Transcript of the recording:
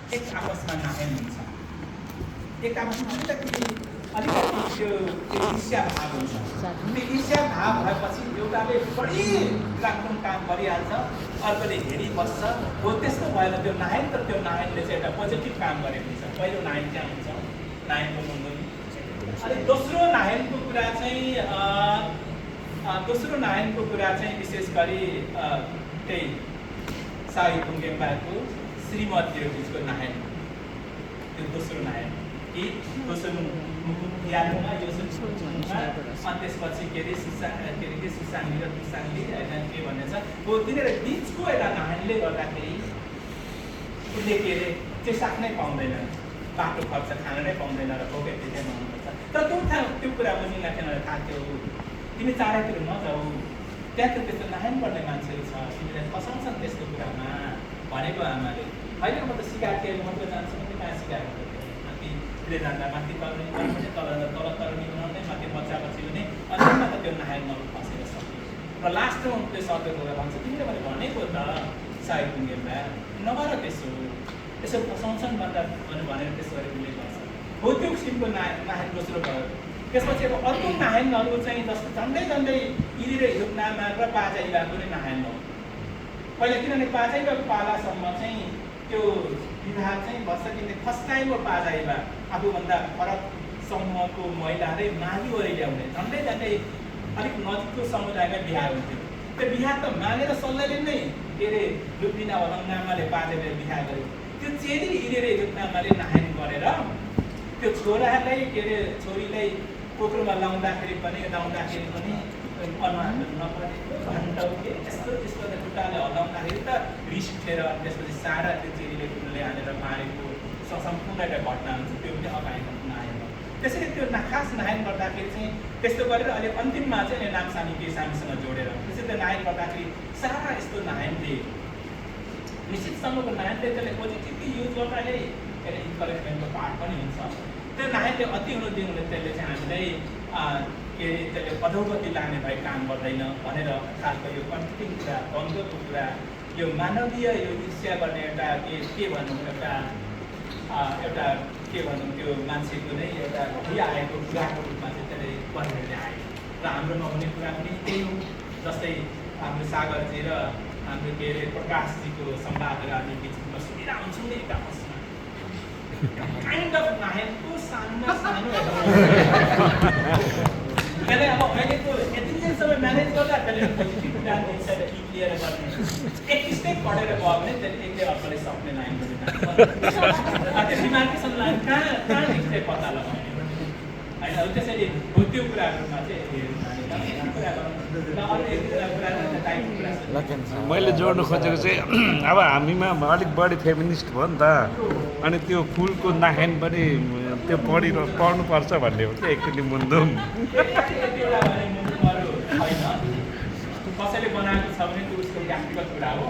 एक आपसमा नाहेन हुन्छ, एक आपसमा अलिकति त्यो ईर्ष्या भाव हुन्छ। त्यो ईर्ष्या भाव भएपछि एउटाले बढी राम्रो काम गरिहाल्छ, अर्कोले हेरिबस्छ। हो त्यस्तो भएन त्यो नाहेन, तर त्यो नाहेनले चाहिँ एउटा पोजिटिभ काम गरेको हुन्छ। पहिलो नाहेन त्यहाँ हुन्छ, नाहेनको मुन्दुनी। अनि दोस्रो नाहेनको कुरा चाहिँ विशेष गरी त्यही साई बुङ्गेम्बाको श्रीमती बिचको नाहेन, त्यो दोस्रो नाहेन कि दोस्रो यादमा यो अनि त्यसपछि के अरे सुसाङ्गी र तुसाङ्गी होइन के भन्ने छ हो, तिनीहरू बिचको एउटा नाहेनले गर्दाखेरि उसले के अरे चेसाक नै पाउँदैन, बाटो खर्च खान नै पाउँदैन र भोकै त्यसै नहुनुपर्छ। तर त्यो कुरा बुझिँदा थिएन, थाहा थियो तिमी चारैतिर नजाऊ, त्यहाँ त त्यस्तो नाहेन गर्ने मान्छेहरू छ, तिमीलाई फसाउँछन् त्यस्तो कुरामा भनेको आमाले। होइन म त सिकाएको थिएँ, म त जान्छु, म त कहाँ सिकाएको थिएँ, माथिले जाँदा माथि तर्ने, तल तर्ने बनाउने, माथि बच्चा बच्ची हुने, अन्तिममा त त्यो नाहेनमा फसेर सक्यो। र लास्टमा त्यो शब्द गएर भन्छ तिमीले मैले भनेको त साई बुङ्गेम्बा नगर त्यसो फसाउँछन् भनेर त्यसो गरी उसले गर्छ। हो त्यो किसिमको नाहेन दोस्रो भयो। त्यसपछि अब अर्को नाहेनहरू चाहिँ जस्तो झन्डै इरी र हिरुकनामा र पाजाइबाको नै नाहेन हो पहिला, किनभने पाजाइबाको पालासम्म चाहिँ त्यो विवाह चाहिँ भन्छ किनभने फर्स्ट टाइम हो पाजाइबा आफूभन्दा फरक समूहको महिलाले मागिवरी ल्याउने, झन्डै अलिक नजिकको समुदायमा बिहा हुन्थ्यो। त्यो बिहा त मानेर सल्लाहले नै के अरे लुपिना वलङ्गामाले पाजाइबाले बिहा गर्यो। त्यो चेली इरेर हिरुकनामाले नाहेन गरेर त्यो छोरालाई के अरे छोरीलाई कोक्रोमा लाउँदाखेरि पनि अनुहार नपरेको घन्टौ के यस्तो खुट्टाले हल्लाउँदाखेरि त रिस उठेर त्यसपछि सारा त्यो चेलीले कुनले हानेर मारेको सम्पूर्ण एउटा घटना हुन्छ। त्यो पनि अगाएको नाहेन हो। त्यसरी त्यो खास नाहेन गर्दाखेरि चाहिँ त्यस्तो गरेर अहिले अन्तिममा चाहिँ नामसानी केसामीसँग जोडेर त्यसरी त्यो नाहेन गर्दाखेरि सारा यस्तो नाहेनले निश्चितसँगको नाहेनले त्यसले पोजिटिभली युज गर्नाले इन्करेजमेन्टको पार्ट पनि हुन्छ। त्यो नाहेनले अति हुनु दिनुहुने त्यसले चाहिँ हामीलाई के अरे त्यसले अधोगति लाग्ने भए काम गर्दैन भनेर खासको यो कन्फ्लिक्टिङ कुरा, द्वन्द्वको कुरा, यो मानवीय यो ईर्ष्या गर्ने एउटा के भनौँ एउटा के भनौँ त्यो मान्छेको नै एउटा भइआएको कुराको रूपमा चाहिँ त्यसले बनेर आयो। र हाम्रो नहुने कुरा पनि त्यही हो। जस्तै हाम्रो सागरजी र हाम्रो के अरे प्रकाशजीको संवादहरू हामी बिचमा सुनिरहन्छौँ नि एउटा आपसमा काइन्ड अफ नाहेनको सानो किनभने अब अहिलेको यति चाहिँ सबै म्यानेज गर्दा त्यसले पोजिटिभ डान्स लिएर गर्ने एक स्टेप पढेर गयो भने त्यसले एकले अर्कोले सक्ने नाइन त्यो डिमार्केसन लाइन कहाँ स्टेप पत्ता लगाउने होइन। त्यसैले त्यो कुराहरूमा चाहिँ मैले जोड्नु खोजेको चाहिँ अब हामीमा अलिक बढी फेमिनिस्ट भयो नि त, अनि त्यो फुलको नाहेन पनि त्यो पढ्नुपर्छ भन्ने हो क्या एक्चुली मुन्दुम। कसैले बनाएको छ भने त्यो उसको व्यक्तिगत कुरा हो।